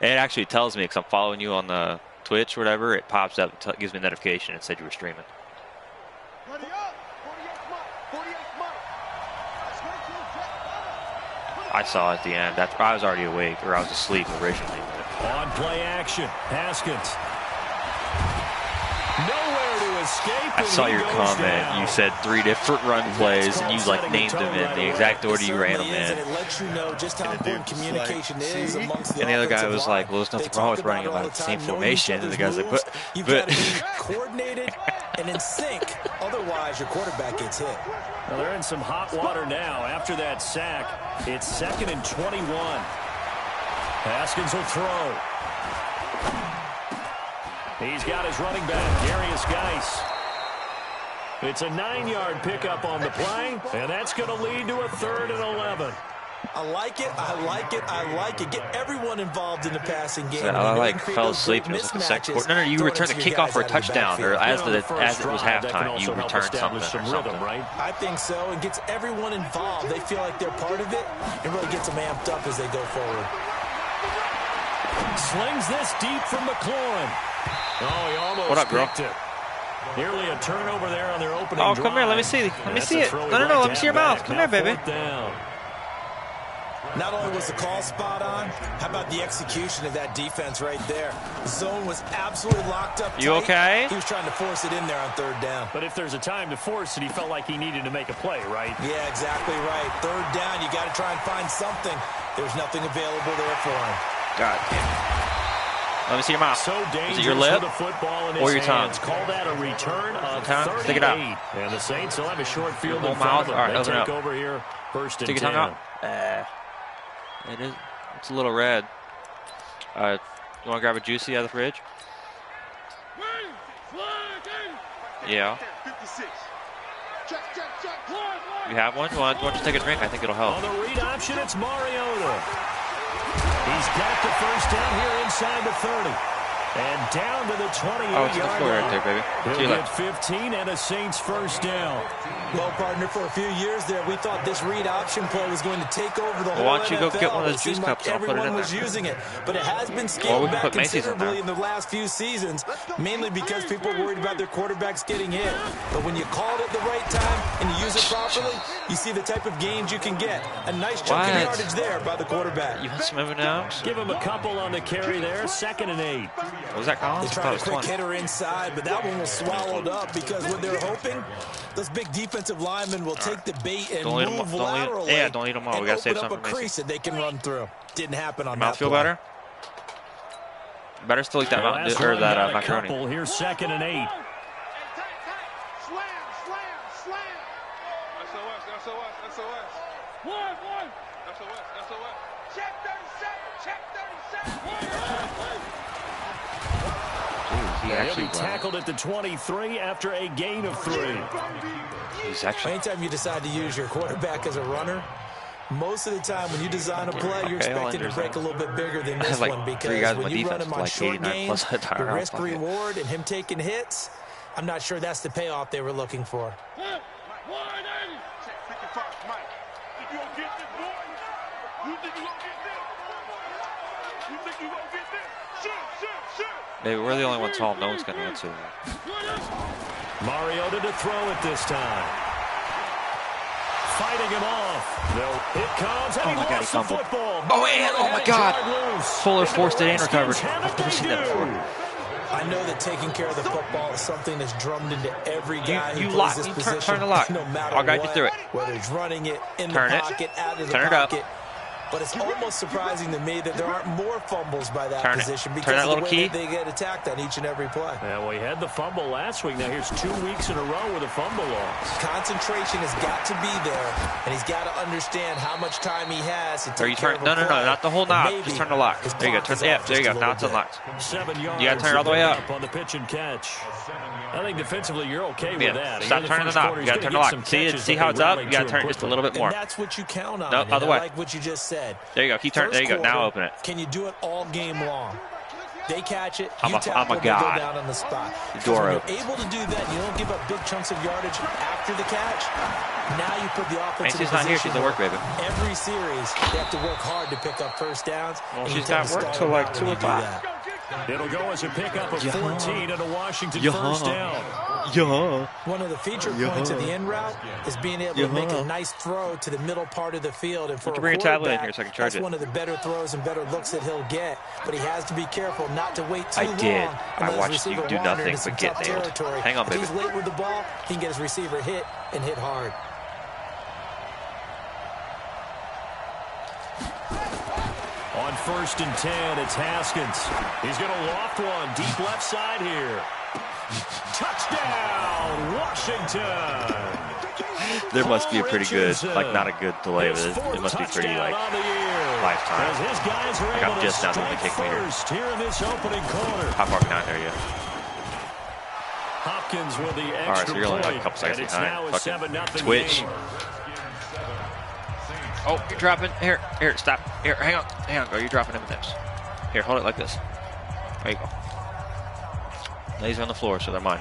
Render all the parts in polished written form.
It actually tells me, because I'm following you on the Twitch or whatever, it pops up, gives me a notification and said you were streaming. I saw at the end. I was already awake, or I was asleep originally. On play action, Haskins. Nowhere to escape. I saw your comment. Down. You said 3 different run plays, and you like named them in the exact order you ran them in. It lets you know just how important communication is amongst and the other guy was like, "Well, there's nothing wrong with running about the same formation." And the guy's like, "But you've got to be coordinated and in sync. Otherwise, your quarterback gets hit." Well, they're in some hot water now. After that sack, it's 2nd and 21. Haskins will throw. He's got his running back, Darius Geis. It's a 9-yard pickup on the play, and that's going to lead to a 3rd and 11. I like it. I like it. I like it. Get everyone involved in the passing game. I fell asleep. It was like the second quarter. No, you returned the kickoff for a touchdown, or as it was halftime, you returned something. Right? I think so. It gets everyone involved. They feel like they're part of it, and really gets them amped up as they go forward. Slings this deep from McLaurin. Oh, he almost what up, bro? It. Nearly a turnover there on their opening drive. Come here. Let me see. Let me see it. No, let me see your mouth. Come here, baby. Down. Not only was the call spot on, how about the execution of that defense right there? The zone was absolutely locked up tight. You okay? He was trying to force it in there on 3rd down. But if there's a time to force it, he felt like he needed to make a play, right? Yeah, exactly right. 3rd down, you got to try and find something. There's nothing available there for him. God damn it. Let me see your mouth. So is it your lip or your tongue? Call that a return of 38. Stick it out. And the Saints will have a short field in mouth. front of them. All right, they take over here, 1st and 10. Stick your tongue out. It is. It's a little red. You want to grab a juicy out of the fridge? Yeah. You have one? Why don't you take a drink? I think it'll help. On the read option, it's Mariota. He's got the 1st down here inside the 30. And down to the 28-yard line. Right there, baby. He'll get 15 and a Saints 1st down. Well, partner, for a few years there, we thought this read option play was going to take over the whole NFL. Why don't you go get one of those juice cups and I'll put it in there? Everyone was using it, but it has been scaled back considerably in the last few seasons, mainly because people are worried about their quarterbacks getting hit. But when you call it at the right time and you use it properly, you see the type of gains you can get. A nice chunk of yardage there by the quarterback. You want some M&Ms? Give him a couple on the carry there, 2nd and 8. What was that, Collins? They tried a quick hitter inside, but that one was swallowed up because what they're hoping, those big defensive linemen will take the bait and move laterally. Yeah, don't eat them all. We got to save some for Mason. Crease that they can run through. Didn't happen on mouth that feel play. better? Better still eat that macaroni. Here's 2nd and 8. He'll be tackled at the 23 after a gain of 3. He's actually. Anytime you decide to use your quarterback as a runner, most of the time when you design a play, you're expecting to break a little bit bigger than this one because when you run him on short gains, the risk-reward and him taking hits, I'm not sure that's the payoff they were looking for. Maybe we're the only one tall. No one's going to answer that. Mariota to throw it this time. Fighting him off. No, it comes, and he lost the football. Oh my God. Fuller forced it and recovered. I've never seen that before. I know that taking care of the football is something that's drummed into every guy who lock, plays this position. Turn the lock. No matter I'll guide you through it. Whether it's running it, in the pocket, out of the pocket. But it's almost surprising to me that there aren't more fumbles by that position because of the way that they get attacked on each and every play. Yeah, well, he had the fumble last week. Now here's 2 weeks in a row with a fumble loss. Concentration has got to be there, and he's got to understand how much time he has to take care of a play. No, not the whole knob. Just turn the lock. There you go. There you go. Now it's unlocked. 7 yards. You got to turn it all the way up. On the pitch and catch. I think defensively you're okay with that. Stop turning the knob. You got to turn the lock. See how it's up? You got to turn it just a little bit more. And that's what you count on. No, other way. I like what you just said. There you go. Keep turning. There you go. Now open it. Can you do it all game long? They catch it. I'm a go god. down on the spot. Door when you're able to do that, and you don't give up big chunks of yardage after the catch. Now you put the offense in a position. Not here. She's at work, baby. Every series, they have to work hard to pick up first downs. Well, she's got work till like 2 o'clock. It'll go as a pickup of 14 and a Washington first down. One of the feature points of the end route is being able to make a nice throw to the middle part of the field. And for a quarterback, that's one of the better throws and better looks that he'll get. But he has to be careful not to wait too long. I watched you do nothing but get nailed. Hang on, baby. If he's late with the ball, he can get his receiver hit and hit hard. On 1st and 10, it's Haskins. He's going to loft one deep left side here. Touchdown, Washington. There must be a pretty good, like not a good delay with it. It must be pretty like lifetime. Like I'm just now doing the kick meter. How far behind are you? Hopkins with the extra Alright, so you're only like a couple seconds behind. Fucking Twitch. Oh, you're dropping. Here, stop. Here, hang on. Oh, you're dropping M&Ms. Here, hold it like this. There you go. These are on the floor, so they're mine.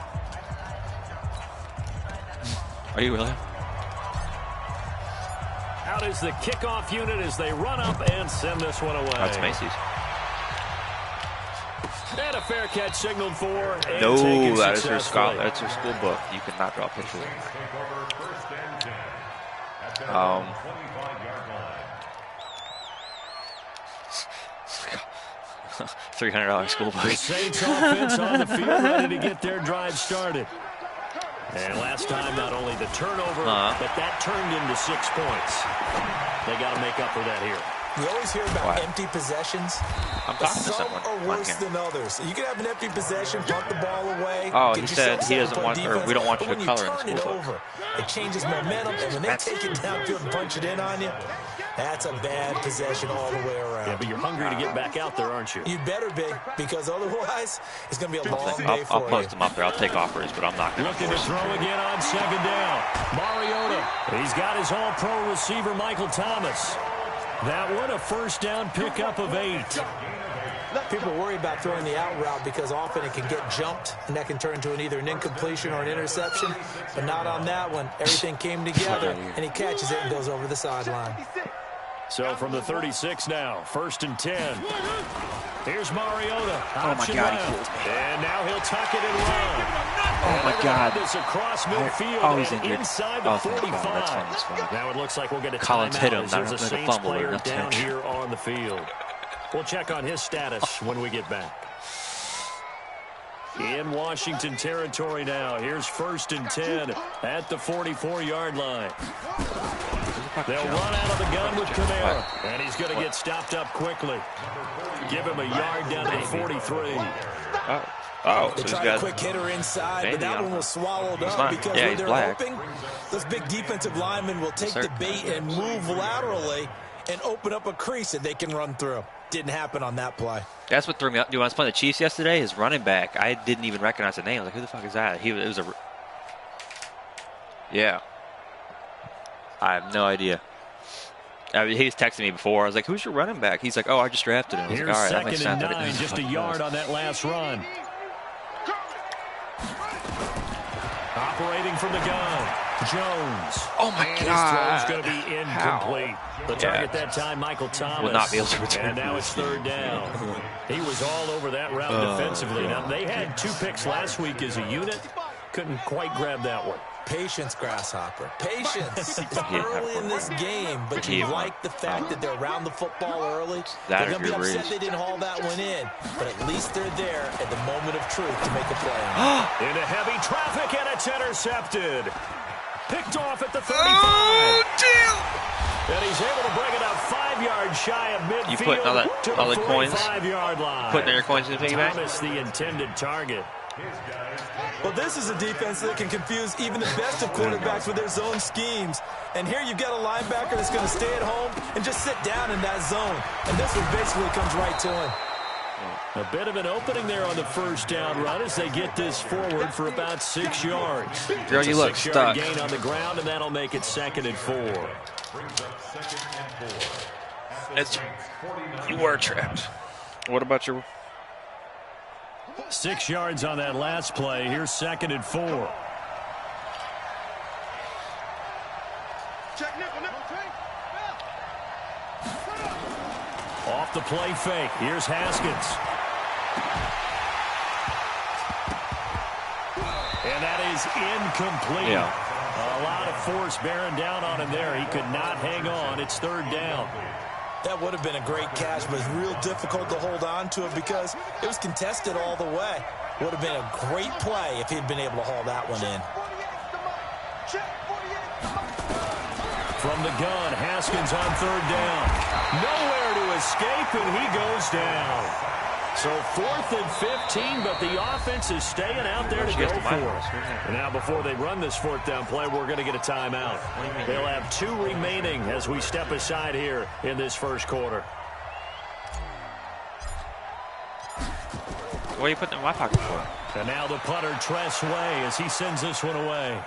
Are you really? Out is the kickoff unit as they run up and send this one away. That's Macy's. And a fair catch signaled for. No, that is her school. That's her school book. You cannot draw pictures. $300 school book. The Saints offense on the field, ready to get their drive started. And last time, not only the turnover, but that turned into 6 points. They got to make up for that here. You always hear about empty possessions. I'm talking to some someone. are worse than others. You can have an empty possession, punt the ball away. Oh, he said he doesn't want, or we don't want you to color in the school book. It changes momentum, and when they take it downfield and punch it in on you, that's a bad possession all the way around. Yeah, but you're hungry to get back out there, aren't you? You better be, because otherwise, it's going to be a long day for you. I'll post them up there. I'll take offers, but I'm not going to. Looking to throw again on 2nd down. Mariota. He's got his all-pro receiver, Michael Thomas. That one, a first down pickup of 8. People worry about throwing the out route because often it can get jumped, and that can turn into either an incompletion or an interception. But not on that one. Everything came together, and he catches it and goes over the sideline. So from the 36 now, 1st and 10. Here's Mariota. Oh, my God, he fooled me. And now he'll tuck it and run. Oh, my God. This across midfield he's injured. inside the 45. That's funny. Now it looks like we'll get a Collins hit him. There's a Saints player nothing. down here on the field. We'll check on his status when we get back. In Washington territory now. Here's 1st and 10 at the 44-yard line. They'll run out of the gun with Kamara, and he's going to get stopped up quickly. Give him a yard down to the 43. Oh, they so tried a quick hitter inside, but that one was swallowed up because when they're hoping, those big defensive linemen will take the bait and move laterally and open up a crease that they can run through. Didn't happen on that play. That's what threw me up. When I was playing the Chiefs yesterday, his running back, I didn't even recognize the name. I was like, who the fuck is that? It was a... Yeah. I have no idea. I mean, he was texting me before. I was like, who's your running back? He's like, oh, I just drafted him. I was like, all right, that makes sense. 2nd and 9, just a yard on that last run. Operating from the gun, Jones. Oh, my God. His throw's going to be incomplete. The target that time, Michael Thomas. Will not be able to return. And now it's 3rd down. He was all over that route defensively. Now, they had 2 picks last week as a unit. Couldn't quite grab that one. Patience, Grasshopper. Patience. It's early in this game, but you like the fact that they're around the football early. They're going to be upset they didn't haul that one in, but at least they're there at the moment of truth to make a play. Into heavy traffic, and it's intercepted. Picked off at the 35. Oh, damn. And he's able to bring it up 5 yards shy of midfield. You put all the coins? 45-yard line. Putting your coins in the piggyback? Thomas, the intended target. Well, this is a defense that can confuse even the best of quarterbacks with their zone schemes. And here you've got a linebacker that's going to stay at home and just sit down in that zone. And this one basically comes right to him. A bit of an opening there on the first down run as they get this forward for about 6 yards. Girl, you look stuck. Gain on the ground, and that'll make it 2nd and 4. You were trapped. What about your... 6 yards on that last play. Here's 2nd and 4. Off the play fake. Here's Haskins. And that is incomplete. Yeah. A lot of force bearing down on him there. He could not hang on. It's 3rd down. That would have been a great catch, but it's real difficult to hold on to it because it was contested all the way. Would have been a great play if he'd been able to haul that one in. From the gun, Haskins on 3rd down. Nowhere to escape, and he goes down. So 4th and 15, but the offense is staying out there to go for it. And now before they run this 4th down play, we're going to get a timeout. They'll have 2 remaining as we step aside here in this first quarter. What are you putting in my pocket for? And now the punter, Tress Way, as he sends this one away.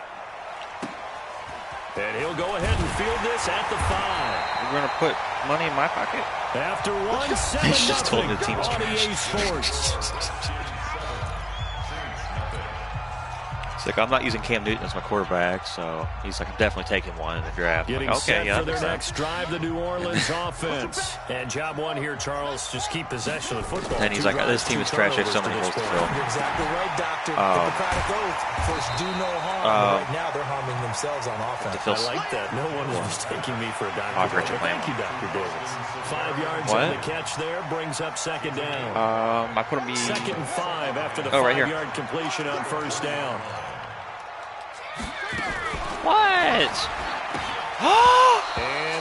And he'll go ahead and field this at the 5. You're going to put money in my pocket? After 1-7 just told the team's on trash. EA Sports. It's like, I'm not using Cam Newton as my quarterback, so he's like, I'm definitely taking one in the draft. Getting like, set okay, yeah, for their next drive, the New Orleans offense. And job one here, Charles, just keep possession of the football. And he's like, this team is trash. They have so many holes to fill. You're exactly right, Doctor. Hippocratic oath. First, do no harm. Right now, they're harming themselves on offense. I like that. No one is mistaking me for a doctor. Thank you, Dr. Davis. 5 yards on the catch there brings up 2nd down. I put him 2nd and 5 after the 5-yard completion on 1st down. What?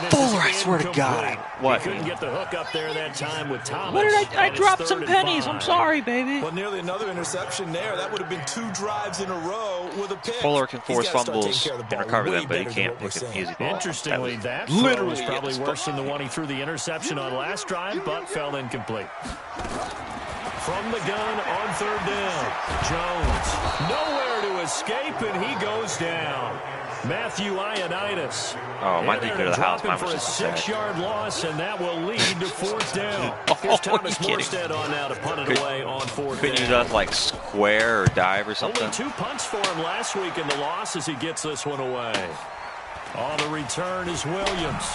Fuller, I swear to God. What? He couldn't get the hook up there that time with Thomas. What did I dropped some pennies. I'm sorry, baby. Well, nearly another interception there. That would have been 2 drives in a row with a pick. Fuller can force fumbles and recover them, but he can't pick an easy ball. Interestingly, that throw was probably worse than the one he threw the interception on last drive, but fell incomplete. From the gun on 3rd down, Jones nowhere to escape, and he goes down. Matthew Ioannidis. Oh, mine didn't go to the house. Mine was just a 6-yard loss, and that will lead to 4th down. Here's Thomas Morstead on now to punt it away on 4th down. Couldn't you just like square or dive or something? Only 2 punts for him last week in the loss as he gets this one away. On the return is Williams.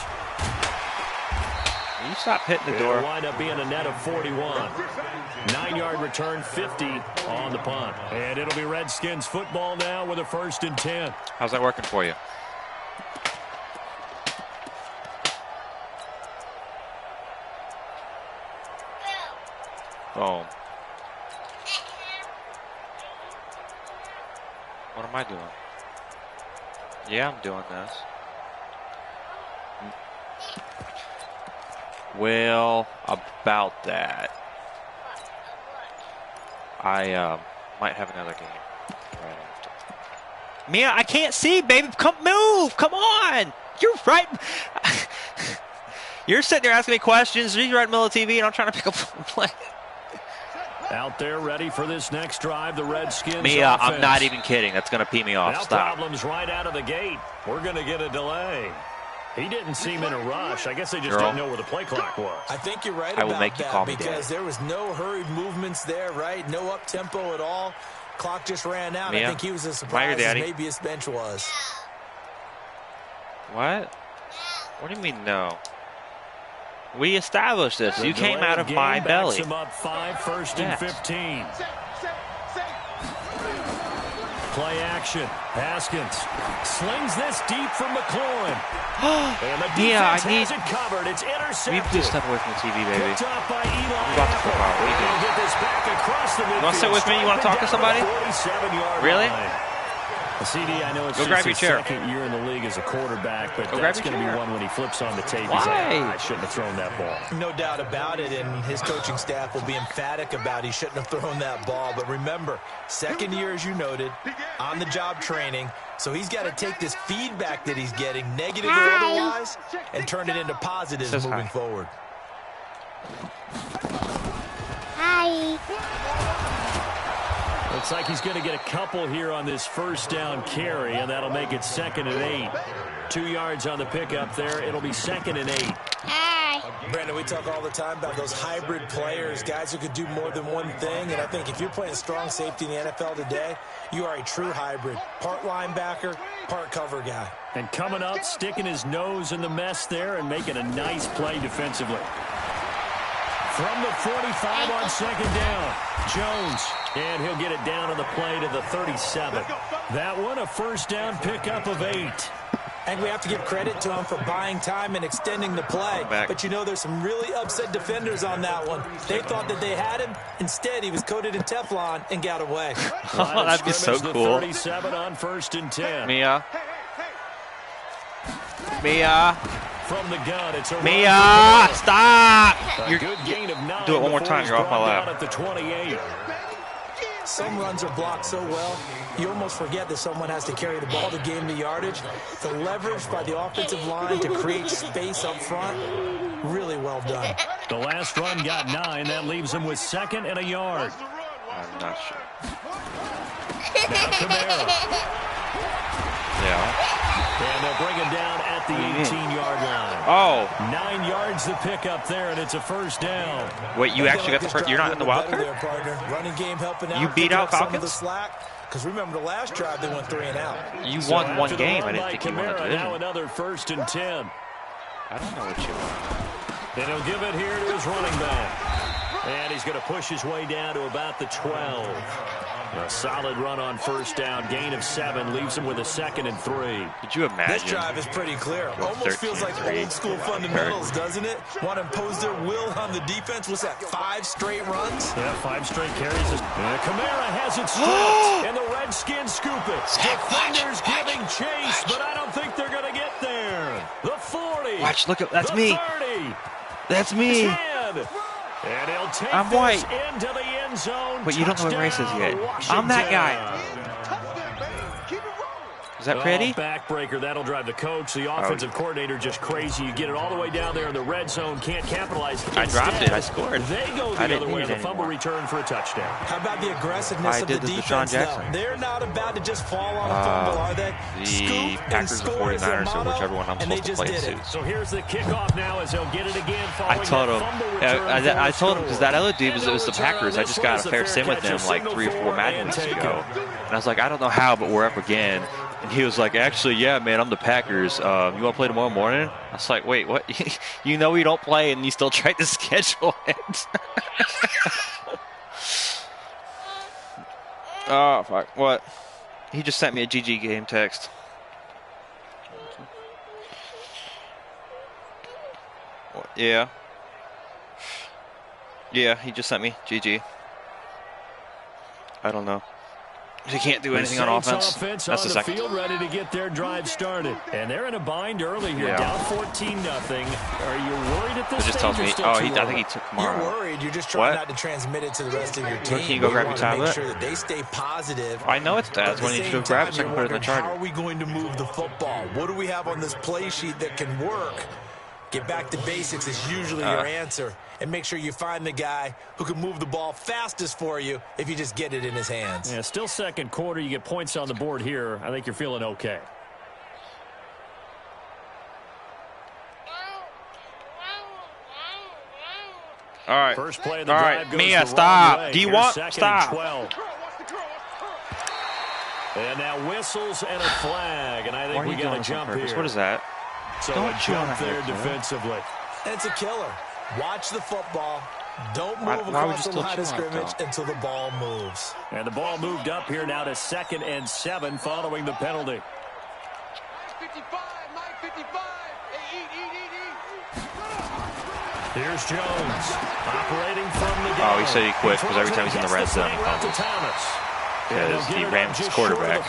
You stop hitting the door. It'll wind up being a net of 41. 9-yard return, 50 on the punt. And it'll be Redskins football now with a 1st and 10. How's that working for you? Boom. What am I doing? Yeah, I'm doing this. Well, about that. I might have another game right after. Mia, I can't see, baby. Come move. Come on. You're right. You're sitting there asking me questions. You're right in the middle of the TV, and I'm trying to pick up a play. Out there ready for this next drive, the Redskins Mia, offense. I'm not even kidding. That's going to pee me off. Now Stop. problems right out of the gate. We're going to get a delay. He didn't seem in a rush. I guess they just didn't know where the play clock was. I think you're right I will about make you that call me because Daddy. there was no hurried movements there, right? No up-tempo at all. Clock just ran out. Mia, I think he was as surprised as maybe his bench was. What? What do you mean no? We established this. You came out of my belly. Him up 5, 1st and 15. Play action. Haskins slings this deep from McLaurin. And the defense has it covered. It's intercepted. We need to step away from the TV, baby. Picked up by Eli I'm about to flip out. What are you doing? Get this back across the midfield. You want to sit with me? You want to talk to somebody? 47-yard Really? line. CD, I know it's Go just grab your his chair. 2nd year in the league as a quarterback, but Go that's grab going to your be chair. one when he flips on the tape. Why? He's like, I shouldn't have thrown that ball. No doubt about it, and his coaching staff will be emphatic about he shouldn't have thrown that ball. But remember, 2nd year, as you noted, on-the-job training. So he's got to take this feedback that he's getting, negative or otherwise, and turn it into positives moving forward. Hi. Looks like he's going to get a couple here on this 1st down carry, and that'll make it 2nd and 8. 2 yards on the pickup there. It'll be 2nd and 8. Hi. Brandon, we talk all the time about those hybrid players, guys who could do more than one thing. And I think if you're playing strong safety in the NFL today, you are a true hybrid. Part linebacker, part cover guy. And coming up, sticking his nose in the mess there and making a nice play defensively. From the 45 on second down, Jones. And he'll get it down on the play to the 37. That one, a first down pickup of 8. And we have to give credit to him for buying time and extending the play. But you know, there's some really upset defenders on that one. They thought that they had him. Instead, he was coated in Teflon and got away. Oh, that'd be so cool. 37 on 1st and 10. Mia. From the gun, it's a Mia, stop! You're good gain of 9. Do it one more time. You're off my lap. At the 28. Some runs are blocked so well, you almost forget that someone has to carry the ball to gain the yardage. The leverage by the offensive line to create space up front, really well done. The last run got 9. That leaves him with 2nd and a yard. I'm not sure. Now Kamara. Yeah. And they'll bring him down at the 18-yard line. Oh. 9 yards to pick up there, and it's a first down. Wait, you actually got the first? You're not in the wild card? Running game helping out. You beat out Falcons? Because remember, the last drive, they went 3 and out. You won one game. I didn't think you won the division. Now another 1st and 10. I don't know what you want. And he'll give it here to his running back. And he's going to push his way down to about the 12. A solid run on first down. Gain of 7 leaves him with a 2nd and 3. Could you imagine? This drive is pretty clear. Almost feels like old school fundamentals, doesn't it? Want to impose their will on the defense. What's that, 5 straight runs? Yeah, 5 straight carries. And Kamara has it stripped. And the Redskins scoop it. Defenders giving chase, but I don't think they're going to get there. The 40. Watch, look, that's me. 30. That's me. 10. And he'll take I'm white. into the end zone. But you don't know what race is yet. I'm that guy. Is that pretty? Backbreaker. That'll drive the coach. The offensive coordinator just crazy. You get it all the way down there in the red zone. Can't capitalize. I dropped it. I scored. They go the other way. The fumble return for a touchdown. How about the aggressiveness of the defense, though? They're not about to just fall on a fumble, are they? The Packers or 49ers or whichever one I'm supposed to play it to. So here's the kickoff now as they'll get it again. I told him. I told him because that other dude it was the Packers. I just got a fair sim with him like 3 or 4 Madden weeks ago. And I was like, I don't know how, but we're up again. And he was like, actually, yeah, man, I'm the Packers. You want to play tomorrow morning? I was like, wait, what? You know you don't play, and you still tried to schedule it. Oh, fuck. What? He just sent me a GG game text. What? Yeah. Yeah, he just sent me GG. I don't know. He can't do anything on offense. That's the second. Field ready to get their drive started. And they're in a bind early here, down 14-0. Are you worried at this stage? It just tells me, I think he took Kamara. You're worried. You're just trying not to transmit it to the rest of your team. Can you go grab your tablet? Make sure that they stay positive. I know it's that's when you should grab it so I can put it in the charger. How are we going to move the football? What do we have on this play sheet that can work? Get back to basics is usually your answer. And make sure you find the guy who can move the ball fastest for you if you just get it in his hands. Yeah, still second quarter. You get points on the board here. I think you're feeling okay. All right. First play of the drive goes Mia, the stop. wrong way. Do you Here's want? second Stop. and 12. And now whistles and a flag. And I think we got a jump here. What is that? So a jump there defensively. And it's a killer. Watch the football. Don't move across the line of scrimmage until the ball moves. And the ball moved up here now to 2nd and 7 following the penalty. Here's Jones operating from the gun. Oh, he said he quit because every time he's in the red zone, he fumbles. Because he ran his quarterback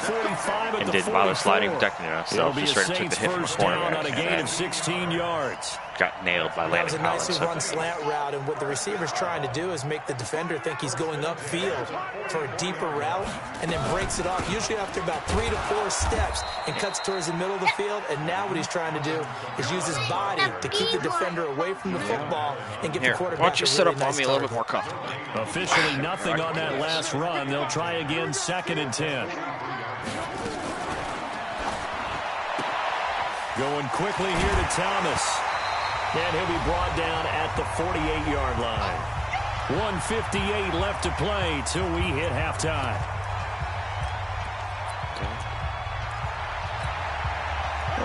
and didn't bother sliding protecting himself. Just straight took the hit from the cornerback. On a gain of 16 yards. Got nailed by Landon Collins. That was a nicely run slant route, and what the receiver's trying to do is make the defender think he's going upfield for a deeper route, and then breaks it off, usually after about 3 to 4 steps, and cuts towards the middle of the field. And now what he's trying to do is use his body to keep the defender away from the football and get the quarterback. Why don't you sit up on me a little bit more comfortably? Officially nothing on that last run. They'll try again 2nd and 10. Going quickly here to Thomas. And he'll be brought down at the 48-yard line. 1:58 left to play till we hit halftime.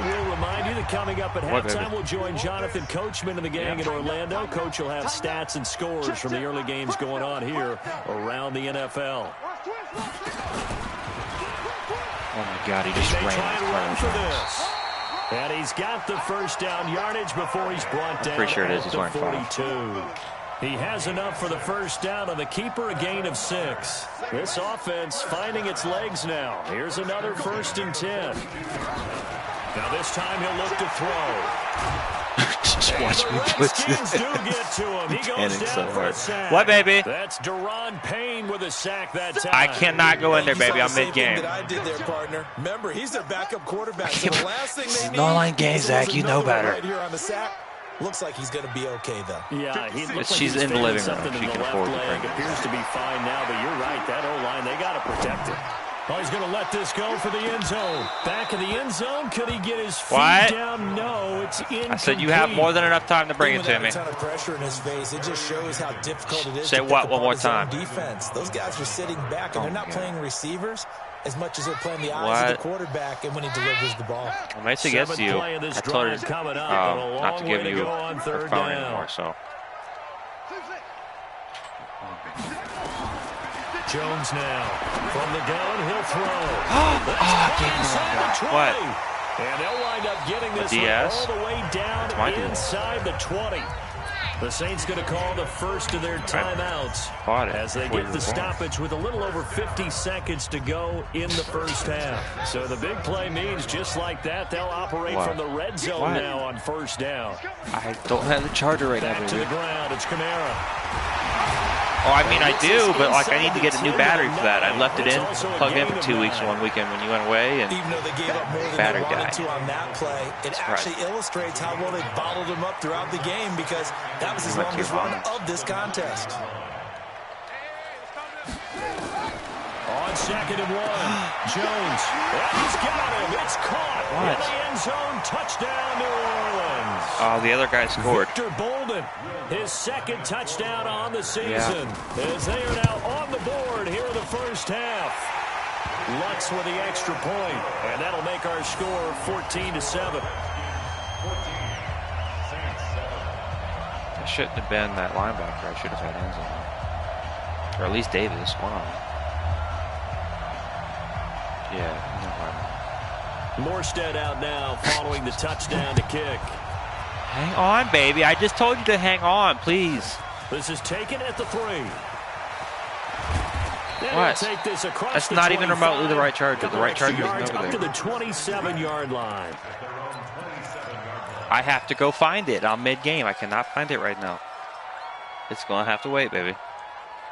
We'll remind you that coming up at halftime, we'll join Jonathan Coachman and the gang in Orlando. Coach will have stats and scores from the early games going on here around the NFL. Oh, my God, he just ran for this. And he's got the first down yardage before he's brought down pretty sure it is. He's at the wearing 42. He has enough for the first down on the keeper, a gain of 6. This offense finding its legs now. Here's another 1st and 10. Now this time he'll look to throw. Just watch me put this. Do get to him. He goes down so for a sack. What, baby? That's Deron Payne with a sack that time. I cannot go in there, baby. I'm mid-game. That I did there, partner. Remember, he's their backup quarterback. So the last thing they need. No-line game, Zach. You know better. Right here on the sack. Looks like he's going to be okay, though. Yeah, she's in the living room. She can afford to bring it. Appears to be fine now, but you're right. That O-line, they got to protect it. Oh, he's going to let this go for the end zone. Back in the end zone. Could he get his feet down? No, it's incomplete. I said you have more than enough time to bring it to me. A ton of pressure in his face. It just shows how difficult it is. Say what one more time? Defense. Those guys are sitting back, and they're not playing receivers as much as they're playing the eyes of the quarterback and when he delivers the ball. Well, it's against you. I told her not to give you a phone anymore, so. Jones now from the gun, he'll throw. What? And they'll wind up getting this all the way down inside the 20. The Saints going to call the first of their timeouts as they get the stoppage with a little over 50 seconds to go in the first half. So the big play means just like that, they'll operate from the red zone now on first down. I don't have the charger right now, baby. To the ground, it's Kamara. Oh, I mean, I do, but like I need to get a new battery for that. I left it in, plugged in for 2 weeks one weekend when you went away, and even though they gave up more than battery they wanted died. to on that play, it actually illustrates how well they bottled him up throughout the game because that was his longest run of this contest. On 2nd and 1, Jones. He's got him. It's caught. In the end zone. Touchdown, New Orleans. Oh, the other guy scored. Victor Bolden, his 2nd touchdown on the season. As they are now on the board here in the first half. Lux with the extra point, and that'll make our score 14-7. I shouldn't have been that linebacker. I should have had hands on him. Or at least Davis. One on him. Yeah. Morstead out now following the touchdown to kick. Hang on, baby. I just told you to hang on, please. This is taken at the 3. What? Take this across That's the not 25. even remotely the right charger. The right charger is over up there. To the 27-yard line. I have to go find it. I'm mid-game. I cannot find it right now. It's going to have to wait, baby.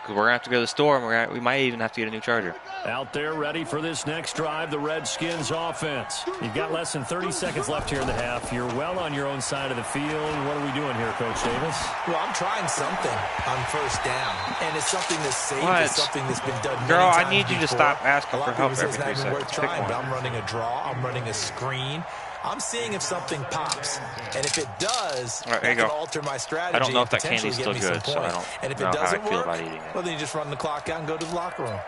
Because we're going to have to go to the store, and we might even have to get a new charger. Out there ready for this next drive, the Redskins offense. You've got less than 30 seconds left here in the half. You're well on your own side of the field. What are we doing here, Coach Davis? Well, I'm trying something on first down, and it's something that's safe. It's something that's been done Girl, many times I need you to before. stop asking for help every 3 It's not even seconds. worth trying, but I'm running a draw. I'm running a screen. I'm seeing if something pops, and if it does, right, that can alter my strategy. I don't know if that candy's still good, so I don't and if know it how I doesn't feel work, about eating it. well, then you just run the clock out and go to the locker room.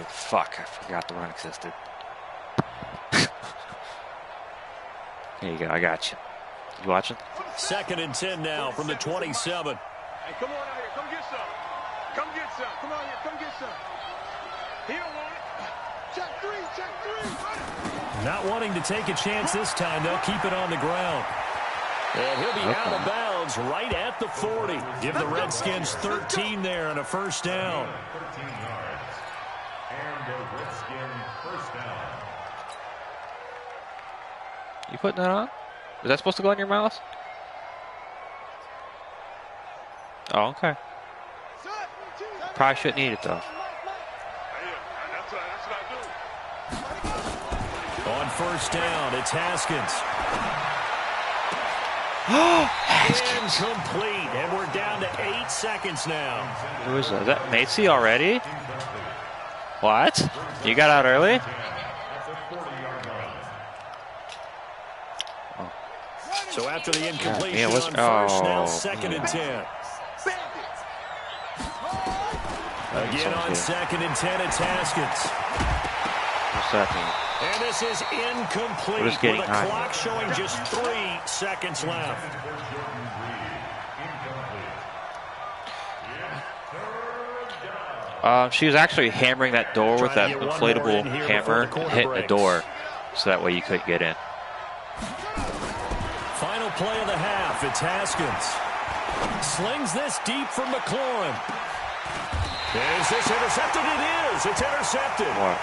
Fuck, I forgot the run existed. Here you go, I got you. You watching? 2nd and 10 now from the 27. Hey, come on out here, come get some. Come get some. Come on here, come get some. He don't want it. Check 3, check 3. Not wanting to take a chance this time, they'll keep it on the ground. And he'll be out of bounds right at the 40. Give the Redskins 13 there and a first down. You putting that on? Is that supposed to go on your mouse? Oh, okay. Probably shouldn't eat it, though. On first down, it's Haskins. Haskins. Incomplete, and we're down to 8 seconds now. Who is that? Is that Matesy already? What? You got out early? So after the incompletion on first, now 2nd and 10. Again on 2nd and 10, it's Haskins. And this is incomplete with the clock showing just 3 seconds left. She was actually hammering that door with that inflatable hammer and hitting the door, so that way you couldn't get in. Final play of the half, it's Haskins. Slings this deep from McLaurin. Is this intercepted? It is. It's intercepted. What?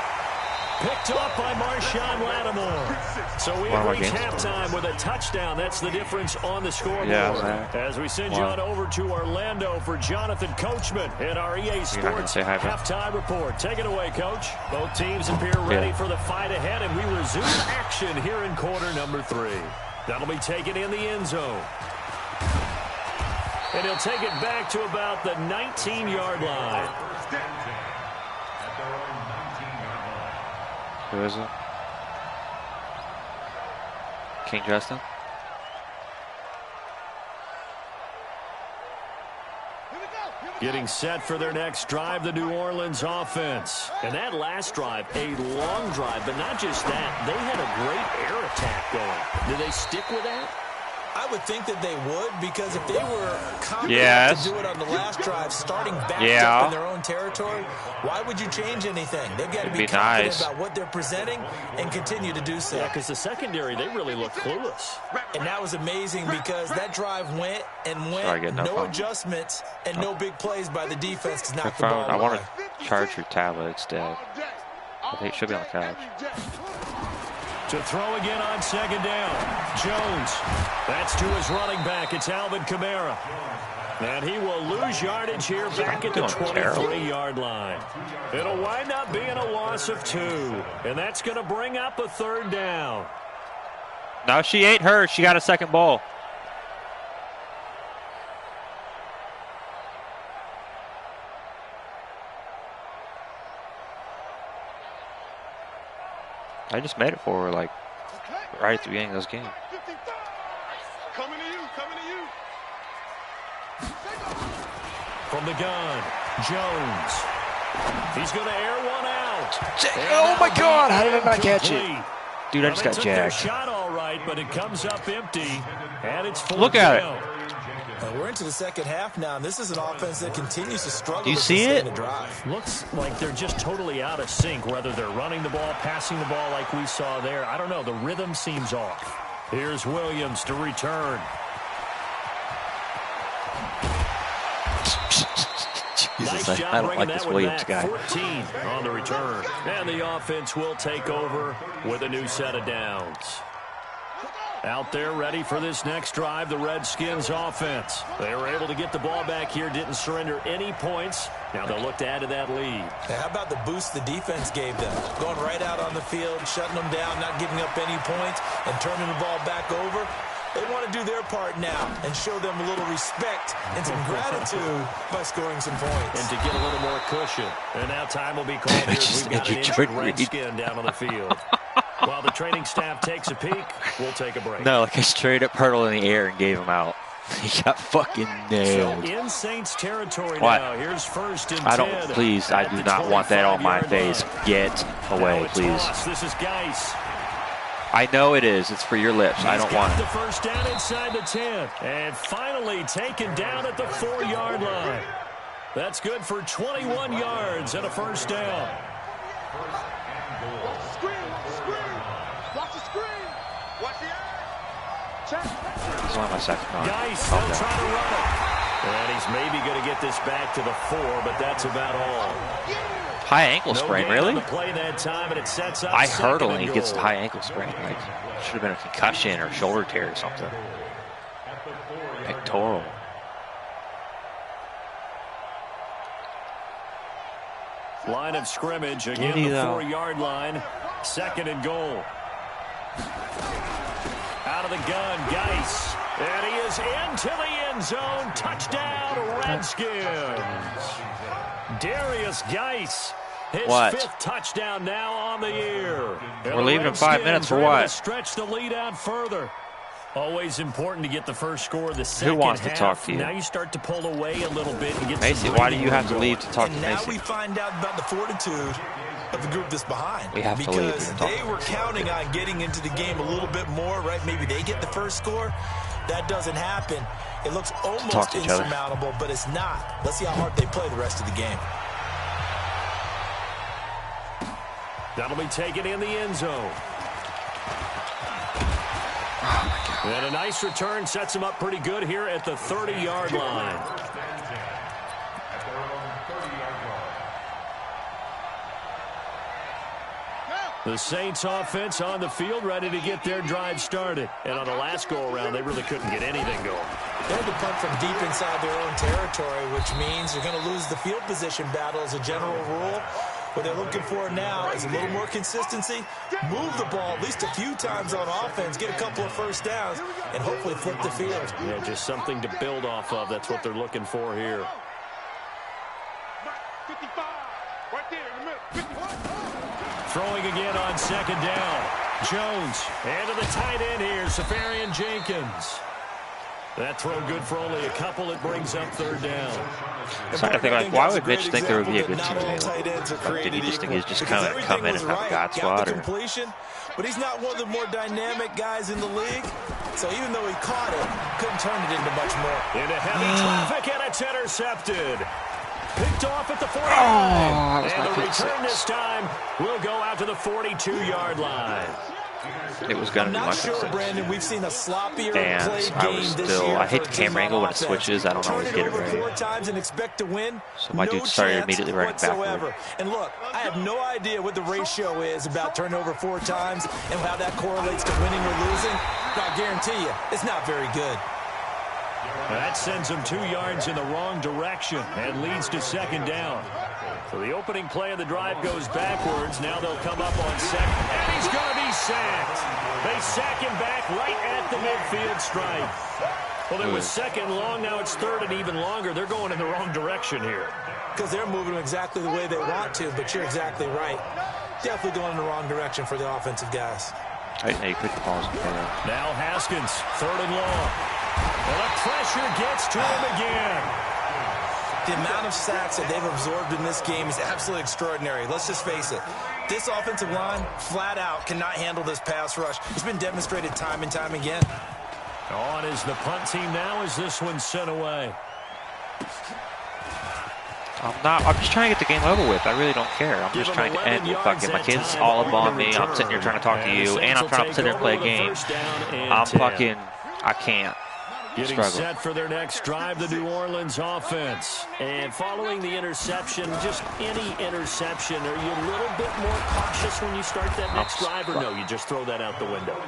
Picked off by Marshawn Lattimore. So we reach halftime with a touchdown. That's the difference on the scoreboard. Yeah, as we send you on over to Orlando for Jonathan Coachman in our EA Sports halftime report. Take it away, Coach. Both teams appear ready for the fight ahead, and we resume action here in quarter number 3. That'll be taken in the end zone. And he'll take it back to about the 19-yard line. Who is it? King Justin? Getting set for their next drive, the New Orleans offense. And that last drive, a long drive, but not just that. They had a great air attack going. Did they stick with that? I would think that they would, because if they were confident to do it on the last drive, starting back up in their own territory, why would you change anything? They've got to be confident about what they're presenting and continue to do so. Yeah, because the secondary, they really look clueless. And that was amazing, because that drive went and went, no adjustments and no big plays by the defense to knock the ball away. I want to charge your tablet instead. I think it should be on the couch. To throw again on 2nd down. Jones. That's to his running back. It's Alvin Kamara. And he will lose yardage here back at the 23-yard line. It'll wind up being a loss of 2. And that's going to bring up a 3rd down. No, she ain't hurt. She got a second ball. I just made it for her, like, right at the beginning of this game. Coming to you, coming to you. From the gun, Jones. He's going to air one out. Oh my God! How did I not catch it? Dude, I just got jacked. Shot all right, but it comes up empty, and it's 4th Look at down. it. We're into the second half now, and this is an offense that continues to struggle. Do you see it? Looks like they're just totally out of sync, whether they're running the ball, passing the ball like we saw there. I don't know. The rhythm seems off. Here's Williams to return. Jesus, Nice job I don't like this Williams guy. 14 on the return. And the offense will take over with a new set of downs. Out there ready for this next drive, the Redskins offense. They were able to get the ball back here, didn't surrender any points. Now they'll look to add to that lead. How about the boost the defense gave them? Going right out on the field, shutting them down, not giving up any points, and turning the ball back over. They want to do their part now and show them a little respect and some gratitude by scoring some points. And to get a little more cushion. And now time will be called here. We've got an injured Redskin down on the field. While the training staff takes a peek, we'll take a break. No, like I straight up hurdled in the air and gave him out. He got fucking nailed. So in Saints territory now. Here's 1st and 10. I don't, please, I do not want that on my face. Get away, please. This is Geis. I know it is. It's for your lips. I don't want it. The first down inside the 10. And finally taken down at the 4-yard line. That's good for 21 yards and a first down. Watch the screen, watch the screen. Watch the screen. Watch the eye. Check. This is one of my second time. Geis still trying to run it. And he's maybe going to get this back to the 4, but that's about all. High ankle sprain, really? Play that time, and it sets up I hurdle and he gets a high ankle sprain. Like, should have been a concussion or shoulder tear or something. Pectoral. Line of scrimmage again, the 4-yard line. 2nd and goal. Out of the gun, Geis. And he is into the end zone. Touchdown, Redskins. Darius Geis. His 5th touchdown now on the year. We're leaving in 5 minutes for what? Stretch the lead out further. Always important to get the first score of the second half. Who wants to talk to you? Now you start to pull away a little bit and get Macy, some why do you have to leave to talk to Macy? Macy? Now we find out about the fortitude of the group that's behind. We have to leave. Because they were counting on getting into the game a little bit more, right? Maybe they get the first score. That doesn't happen. It looks almost insurmountable, but it's not. Let's see how hard they play the rest of the game. That'll be taken in the end zone. And a nice return sets him up pretty good here at the 30-yard line. The Saints offense on the field, ready to get their drive started. And on the last go-around, they really couldn't get anything going. They had to punt from deep inside their own territory, which means you're going to lose the field position battle as a general rule. What they're looking for now is a little more consistency, move the ball at least a few times on offense, get a couple of first downs, and hopefully flip the field. Yeah, just something to build off of. That's what they're looking for here. 55, right there in the middle. 51. Throwing again on second down. Jones, and to the tight end here, Safarian Jenkins. That throw good for only a couple. It brings up third down. So I think, like, why would Mitch think there would be a good team available? Like, did he just think he's just kind of come in and have a God squad? Or? But he's not one of the more dynamic guys in the league. So even though he caught it, couldn't turn it into much more. Into heavy traffic, and it's intercepted. Picked off at the 49. And the return this time will go out to the 42-yard line. It was going to be my sure, Brandon. We've seen a sloppier and play I game was this still, year. I hate the camera angle when it switches. I don't always get it right. 4 times and expect to win. So my dude started immediately running backward. And look, I have no idea what the ratio is about turnover 4 times and how that correlates to winning or losing. But I guarantee you, it's not very good. That sends him 2 yards in the wrong direction and leads to second down. So the opening play of the drive goes backwards. Now they'll come up on second. And he's going to be sacked. They sack him back right at the midfield stripe. Well, it was second long. Now it's third and even longer. They're going in the wrong direction here. Because they're moving exactly the way they want to, but you're exactly right. Definitely going in the wrong direction for the offensive guys. Right now you put the balls in there. Now Haskins, third and long. Well, the pressure gets to him again. The amount of sacks that they've absorbed in this game is absolutely extraordinary. Let's just face it. This offensive line, flat out, cannot handle this pass rush. It's been demonstrated time and time again. On is the punt team now as this one's sent away. I'm just trying to get the game over with. I really don't care. I'm just trying to end with fucking my kids all up on me. I'm sitting here trying to talk to you, and I'm trying to sit there and play a game. I can't. Getting set for their next drive, the New Orleans offense. And following the interception, just any interception, are you a little bit more cautious when you start that next drive, or no, you just throw that out the window?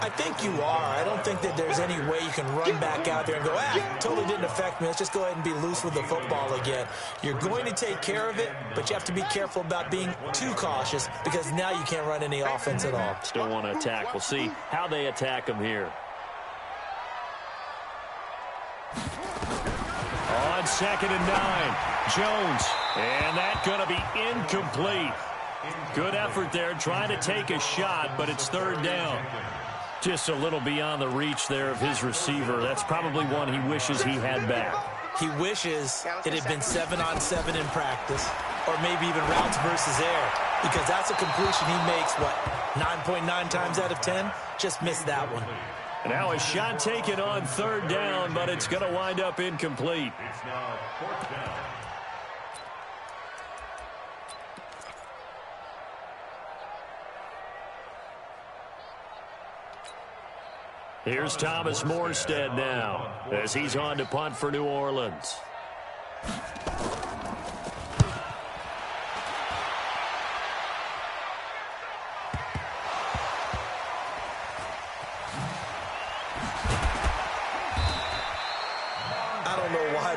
I think you are. I don't think that there's any way you can run back out there and go, totally didn't affect me. Let's just go ahead and be loose with the football again. You're going to take care of it, but you have to be careful about being too cautious because now you can't run any offense at all. Still want to attack. We'll see how they attack them here. On 2nd and 9, Jones, and that's going to be incomplete. Good effort there, trying to take a shot, but it's third down. Just a little beyond the reach there of his receiver. That's probably one he wishes he had back. He wishes it had been 7-on-7 in practice, or maybe even routes versus air, because that's a completion he makes, 9.9 times out of 10? Just missed that one. Now a shot taken on third down, but it's going to wind up incomplete. Here's Thomas Morstead now as he's on to punt for New Orleans.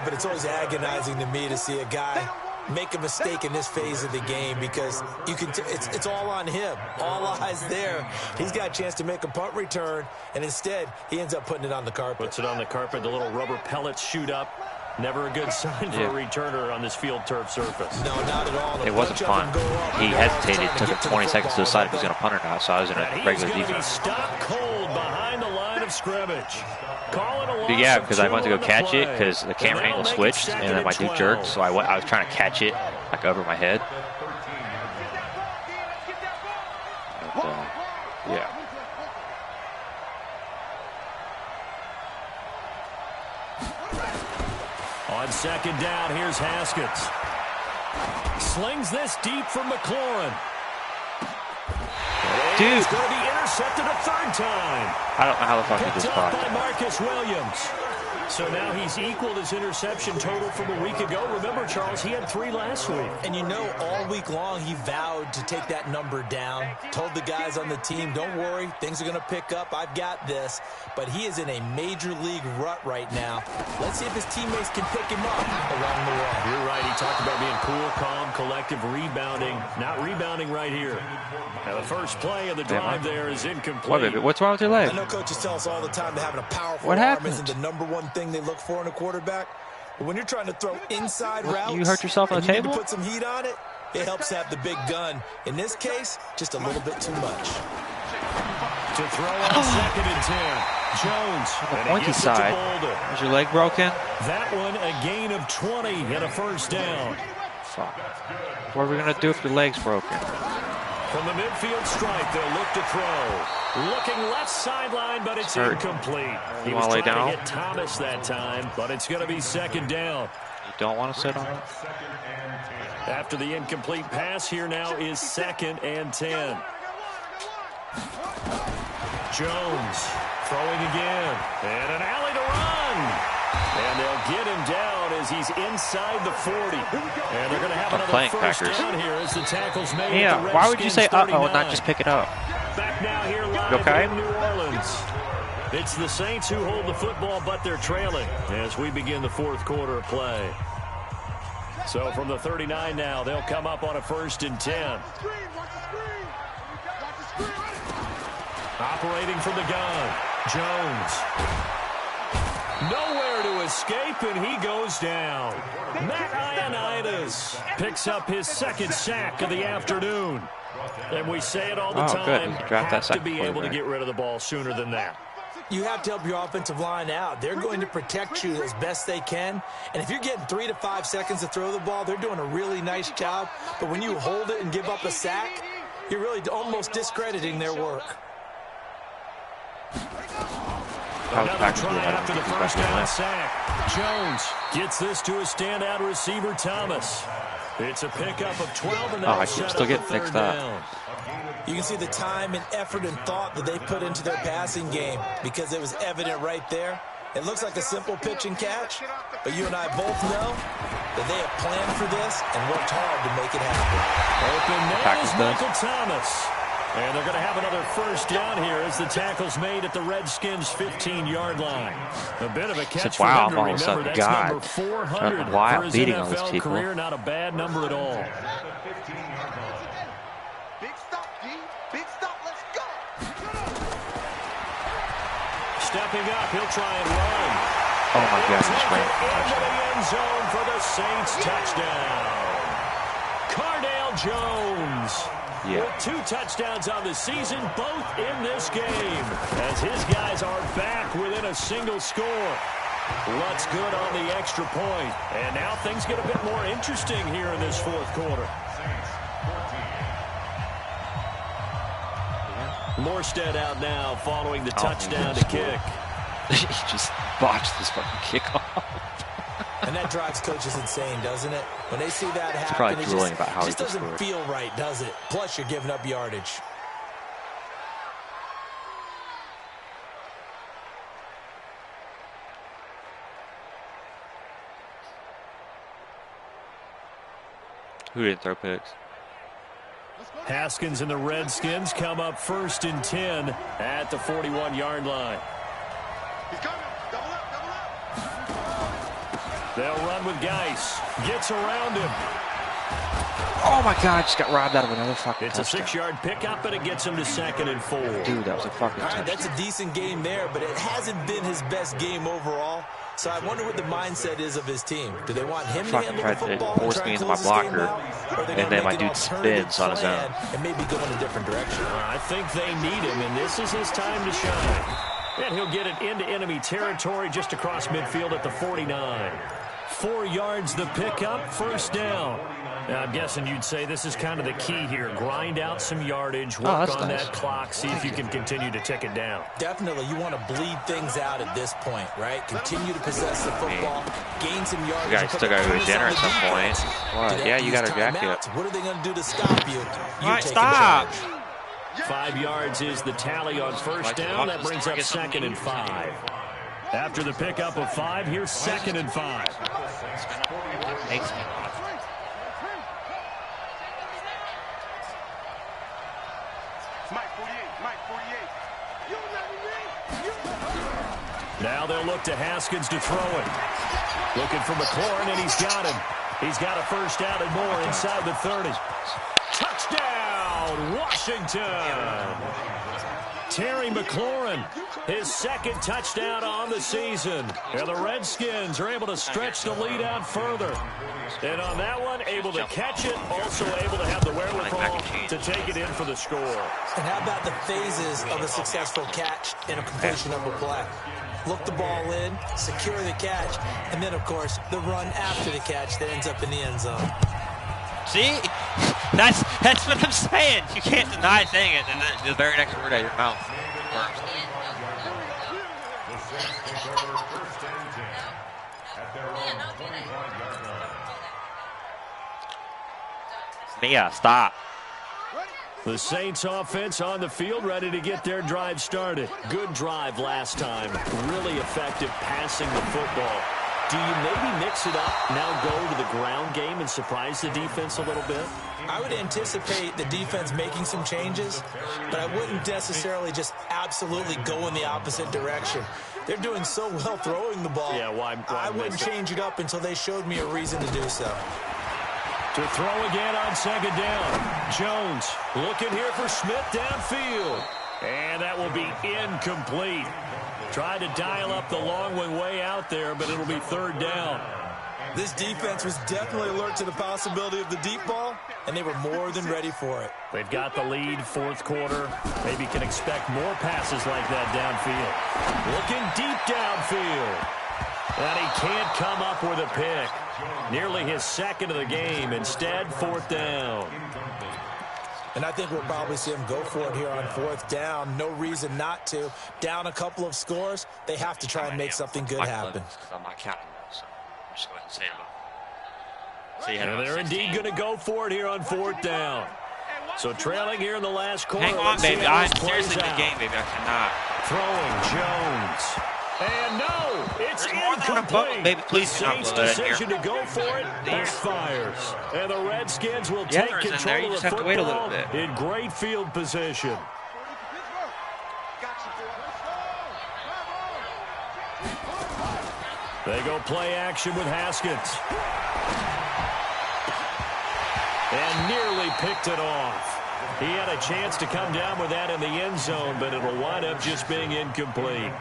But it's always agonizing to me to see a guy make a mistake in this phase of the game because you can. It's all on him. All eyes there. He's got a chance to make a punt return, and instead he ends up putting it on the carpet. Puts it on the carpet. The little rubber pellets shoot up. Never a good sign for a returner on this field turf surface. No, not at all. It wasn't fun. He hesitated. It took him 20 seconds to decide if he was going to punt or not, so I was in a regular defense. Stop cold behind the line of of scrimmage. Yeah, because I went to go catch it because the camera angle switched and then my dude jerked, so I was trying to catch it like over my head. But, yeah. On second down, here's Haskins. Slings this deep from McLaurin. Dude. He's going to be intercepted a third time. I don't know how the fuck he just caught by Marcus Williams. So now he's equaled his interception total from a week ago. Remember, Charles, he had 3 last week. And you know, all week long, he vowed to take that number down. Told the guys on the team, don't worry, things are going to pick up. I've got this. But he is in a major league rut right now. Let's see if his teammates can pick him up along the way. You're right. He talked about being cool, calm, collective, rebounding. Not rebounding right here. Now, the first play of the drive there is incomplete. What's wrong with your leg? I know coaches tell us all the time that having a powerful arm isn't the number one thing they look for in a quarterback. But when you're trying to throw inside routes, you hurt yourself on the table? You put some heat on it, it helps have the big gun. In this case, just a little bit too much. To throw on second and 10. Jones. On the pointy side. Is your leg broken? That one, a gain of 20 and a first down. Fuck. What are we going to do if your leg's broken? From the midfield stripe, they'll look to throw. Looking left sideline, but it's incomplete. He was trying to hit Thomas that time, but it's going to be second down. You don't want to sit on it? After the incomplete pass, here now is second and 10. Jones throwing again. And an alley to run. And they'll get him down as he's inside the 40. And they're going to have another first down here as the tackle's made. Yeah, why would you say uh-oh and not just pick it up? Back now here live in New Orleans. It's the Saints who hold the football, but they're trailing as we begin the fourth quarter of play. So from the 39 now, they'll come up on a first and 10. Operating from the gun, Jones. Nowhere to escape, and he goes down. Matt Ioannidis picks up his second sack of the afternoon. And we say it all the time, have to be able to get rid of the ball sooner than that. You have to help your offensive line out. They're going to protect you as best they can. And if you're getting 3 to 5 seconds to throw the ball, they're doing a really nice job. But when you hold it and give up a sack, you're really almost discrediting their work. Another try after the first down sack. Jones gets this to a standout receiver, Thomas. It's a pickup of 12, and I keep still getting fixed up. You can see the time and effort and thought that they put into their passing game because it was evident right there. It looks like a simple pitch and catch, but you and I both know that they have planned for this and worked hard to make it happen. Open man is Michael Thomas. And they're going to have another first down here as the tackle's made at the Redskins' 15-yard line. A bit of a catch for him to remember. That's number 400 for his NFL career. Not a bad number at all. Big stop, D. Big stop. Let's go. Stepping up, he'll try and run. Oh my God, he's running. Into the end zone for the Saints touchdown. Cardale Jones. Yeah. With 2 touchdowns on the season, both in this game, as his guys are back within a single score. What's good on the extra point? And now things get a bit more interesting here in this fourth quarter. Morstead out now following the touchdown to kick. He just botched this fucking kickoff. And that drives coaches insane, doesn't it? When they see that happen, probably drooling about how it just doesn't feel right, does it? Plus, you're giving up yardage. Who didn't throw picks? Haskins and the Redskins come up first and 10 at the 41-yard line. He's coming. Double up, double up. They'll run with Geis. Gets around him. Oh my God, I just got robbed out of another fucking touchdown. It's a 6-yard pickup, and it gets him to 2nd and 4. Dude, that was a fucking touchdown. That's a decent game there, but it hasn't been his best game overall. So I wonder what the mindset is of his team. Do they want him to handle the football and force me into my blocker, and then my dude spins on his own. And maybe go in a different direction. I think they need him, and this is his time to shine. And he'll get it into enemy territory just across midfield at the 49. 4 yards the pickup, first down. Now, I'm guessing you'd say this is kind of the key here. Grind out some yardage, work on that clock, see if you can continue to tick it down. Definitely. You want to bleed things out at this point, right? Continue to possess the football, gain some yardage. You guys still got to go dinner at some point. What? Yeah, you got to jacket. What are they going to do to stop you? Right, stop. 5 yards is the tally on first down. That brings up 2nd and 5. After the pickup of 5, here's 2nd and 5. Makes me. Now they'll look to Haskins to throw it. Looking for McLaurin, and he's got him. He's got a first down and more inside the 30. Touchdown, Washington. Terry McLaurin, his 2nd touchdown on the season. And the Redskins are able to stretch the lead out further. And on that one, able to catch it, also able to have the wherewithal to take it in for the score. And how about the phases of a successful catch and a completion of a play? Look the ball in, secure the catch, and then, of course, the run after the catch that ends up in the end zone. See? That's what I'm saying. You can't deny saying it, and the very next word out of your mouth. Mia, stop. The Saints offense on the field, ready to get their drive started. Good drive last time. Really effective passing the football. Do you maybe mix it up, now go to the ground game and surprise the defense a little bit? I would anticipate the defense making some changes, but I wouldn't necessarily just absolutely go in the opposite direction. They're doing so well throwing the ball. Yeah, why I wouldn't change it up until they showed me a reason to do so. To throw again on 2nd down. Jones looking here for Smith downfield. And that will be incomplete. Tried to dial up the long one way out there, but it'll be 3rd down. This defense was definitely alert to the possibility of the deep ball, and they were more than ready for it. They've got the lead, 4th quarter. Maybe can expect more passes like that downfield. Looking deep downfield. And he can't come up with a pick. Nearly his 2nd of the game. Instead, 4th down. And I think we'll probably see him go for it here on 4th down. No reason not to. Down a couple of scores, they have to try and make something good happen. I'm not counting those, so I'm just going to say it. And they're indeed going to go for it here on 4th down. So trailing here in the last quarter. Hang on, baby. I'm seriously in the game, baby. I cannot. Throwing Jones. And no, it's incomplete. Baby, please the Saints' decision to go for it backfires. And the Redskins will take control of the football in great field position. They go play action with Haskins. And nearly picked it off. He had a chance to come down with that in the end zone, but it'll wind up just being incomplete.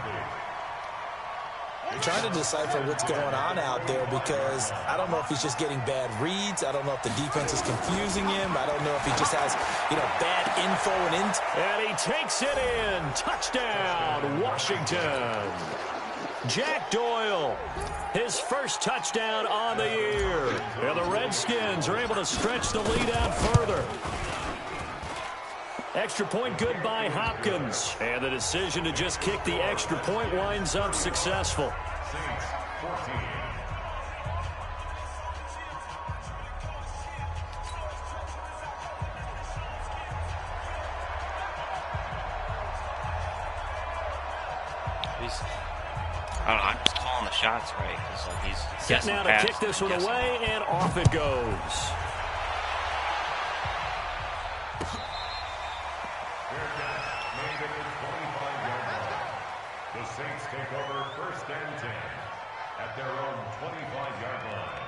Trying to decipher what's going on out there because I don't know if he's just getting bad reads. I don't know if the defense is confusing him. I don't know if he just has, bad info and he takes it in. Touchdown, Washington. Jack Doyle, his first touchdown on the year. And the Redskins are able to stretch the lead out further. Extra point good by Hopkins. And the decision to just kick the extra point winds up successful. I don't know, I'm just calling the shots right. He's setting out to kick this one away, and off it goes. The Saints take over 1st and 10 at their own 25-yard line.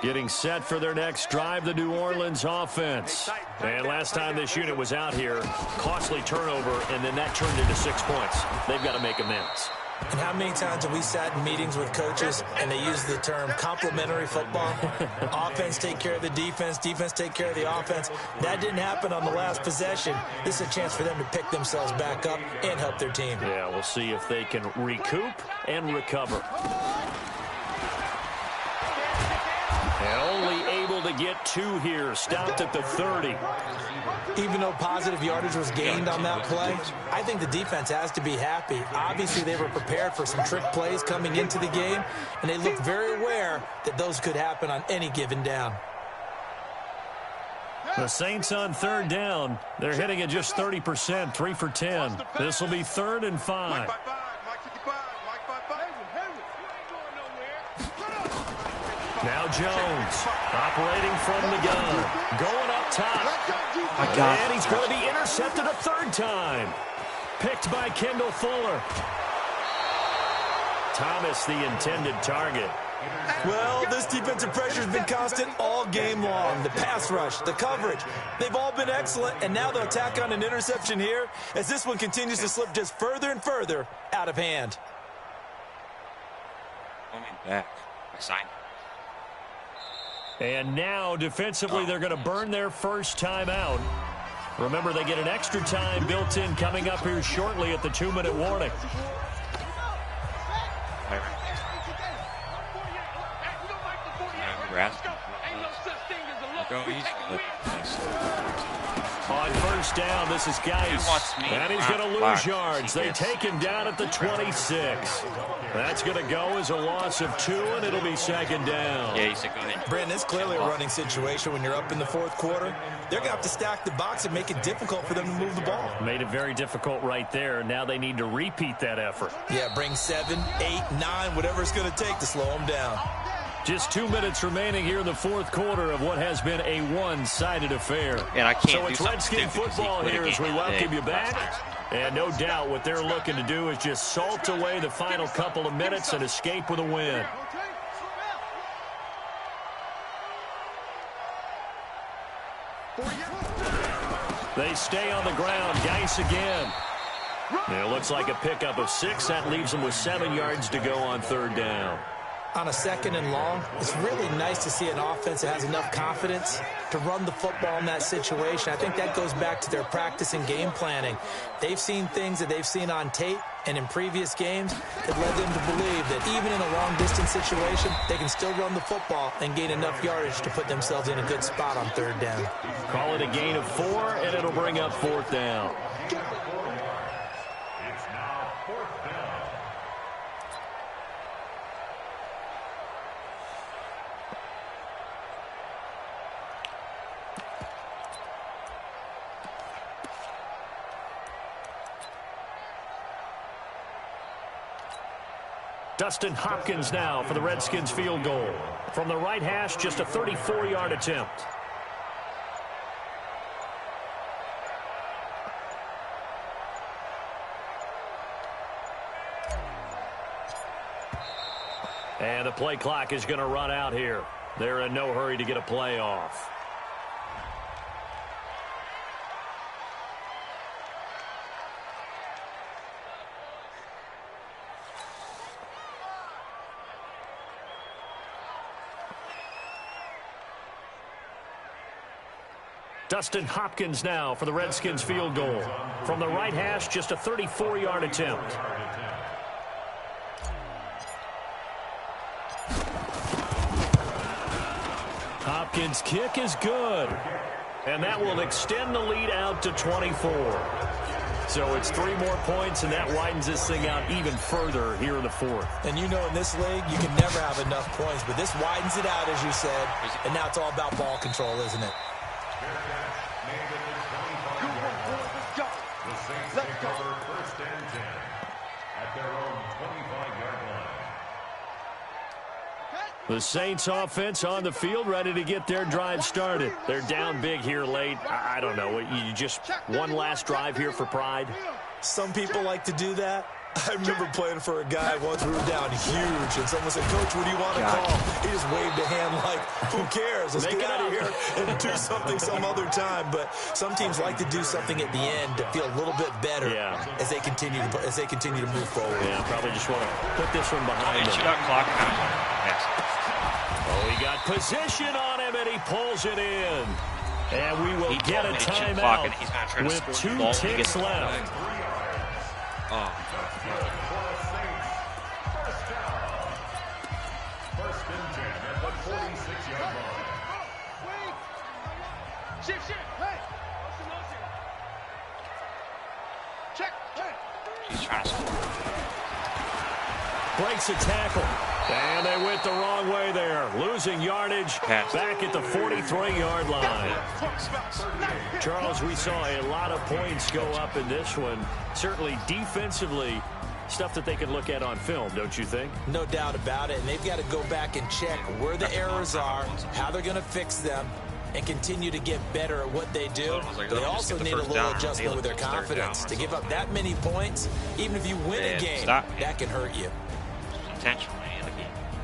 Getting set for their next drive, the New Orleans offense. And last time this unit was out here, costly turnover, and then that turned into 6 points. They've got to make amends. And how many times have we sat in meetings with coaches and they use the term complementary football? Offense take care of the defense, defense take care of the offense. That didn't happen on the last possession. This is a chance for them to pick themselves back up and help their team. Yeah, we'll see if they can recoup and recover. And only able to get 2 here, stopped at the 30. Even though positive yardage was gained on that play, I think the defense has to be happy. Obviously, they were prepared for some trick plays coming into the game, and they looked very aware that those could happen on any given down. The Saints on 3rd down. They're hitting at just 30%, 3 for 10. This will be 3rd and 5. Now Jones, operating from the gun, going up top. My God. And he's going to be intercepted a 3rd time. Picked by Kendall Fuller. Thomas, the intended target. Well, this defensive pressure has been constant all game long. The pass rush, the coverage, they've all been excellent, and now they'll tack on an interception here as this one continues to slip just further and further out of hand. Coming back. I signed. And now, defensively, they're going to burn their first time out. Remember, they get an extra time built in coming up here shortly at the 2-minute warning. Go easy. On 1st down, this is Geis. And he's going to lose yards. They take him down at the 26. That's going to go as a loss of 2, and it'll be 2nd down. Yeah, he said go ahead. Brandon, it's clearly a running situation when you're up in the 4th quarter. They're going to have to stack the box and make it difficult for them to move the ball. Made it very difficult right there. Now they need to repeat that effort. Yeah, bring 7, 8, 9, whatever it's going to take to slow them down. Just 2 minutes remaining here in the 4th quarter of what has been a one-sided affair. And I can't so it's Redskin football here as we welcome you back. And no doubt what they're looking to do is just salt away the final couple of minutes and escape with a win. They stay on the ground. Geis again. It looks like a pickup of 6. That leaves them with 7 yards to go on 3rd down. On a 2nd and long, it's really nice to see an offense that has enough confidence to run the football in that situation. I think that goes back to their practice and game planning. They've seen things that they've seen on tape and in previous games that led them to believe that even in a long-distance situation, they can still run the football and gain enough yardage to put themselves in a good spot on 3rd down. Call it a gain of 4, and it'll bring up 4th down. It's now 4th down. Dustin Hopkins now for the Redskins field goal. From the right hash, just a 34-yard attempt. And the play clock is going to run out here. They're in no hurry to get a play off. Dustin Hopkins now for the Redskins field goal. From the right hash, just a 34-yard attempt. Hopkins' kick is good. And that will extend the lead out to 24. So it's 3 more points, and that widens this thing out even further here in the 4th. And you know in this league, you can never have enough points, but this widens it out, as you said, and now it's all about ball control, isn't it? The Saints take over 1st and 10 at their own 25-yard line. The Saints offense on the field, ready to get their drive started. They're down big here late. I don't know. You just one last drive here for pride? Some people like to do that. I remember playing for a guy once. We were down huge, and someone said, "Coach, what do you want to call?" He just waved a hand like, "Who cares? Let's get out of here and do something some other time." But some teams like to do something at the end to feel a little bit better as they continue to move forward. Yeah, probably just want to put this one behind him. Shot clock. Yes. Oh, he got position on him, and he pulls it in. And we will get a timeout with 2 ticks left. Oh. First and 10 at the 46-yard line. Wait. Shift. Hey. Motion. Check. Hey. He's trying to score. Breaks a tackle. And they went the wrong way there. Losing yardage back at the 43-yard line. Charles, we saw a lot of points go up in this one. Certainly defensively, stuff that they can look at on film, don't you think? No doubt about it. And they've got to go back and check where the errors are, how they're going to fix them, and continue to get better at what they do. They also need a little adjustment with their confidence. To give up that many points, even if you win a game, that can hurt you. Intentionally.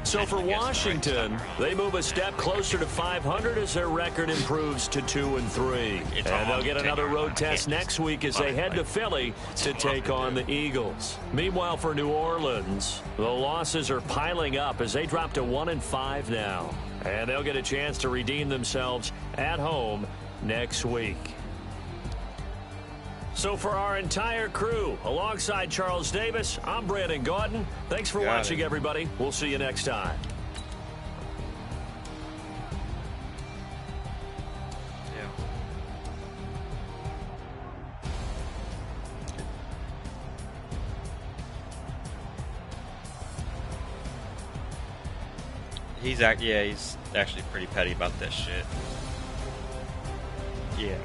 So for Washington, they move a step closer to 500 as their record improves to 2-3. And they'll get another road test next week as they head to Philly to take on the Eagles. Meanwhile, for New Orleans, the losses are piling up as they drop to 1-5 now. And they'll get a chance to redeem themselves at home next week. So for our entire crew, alongside Charles Davis, I'm Brandon Gaudin. Thanks for watching, everybody. We'll see you next time. He's actually pretty petty about this shit. Yeah.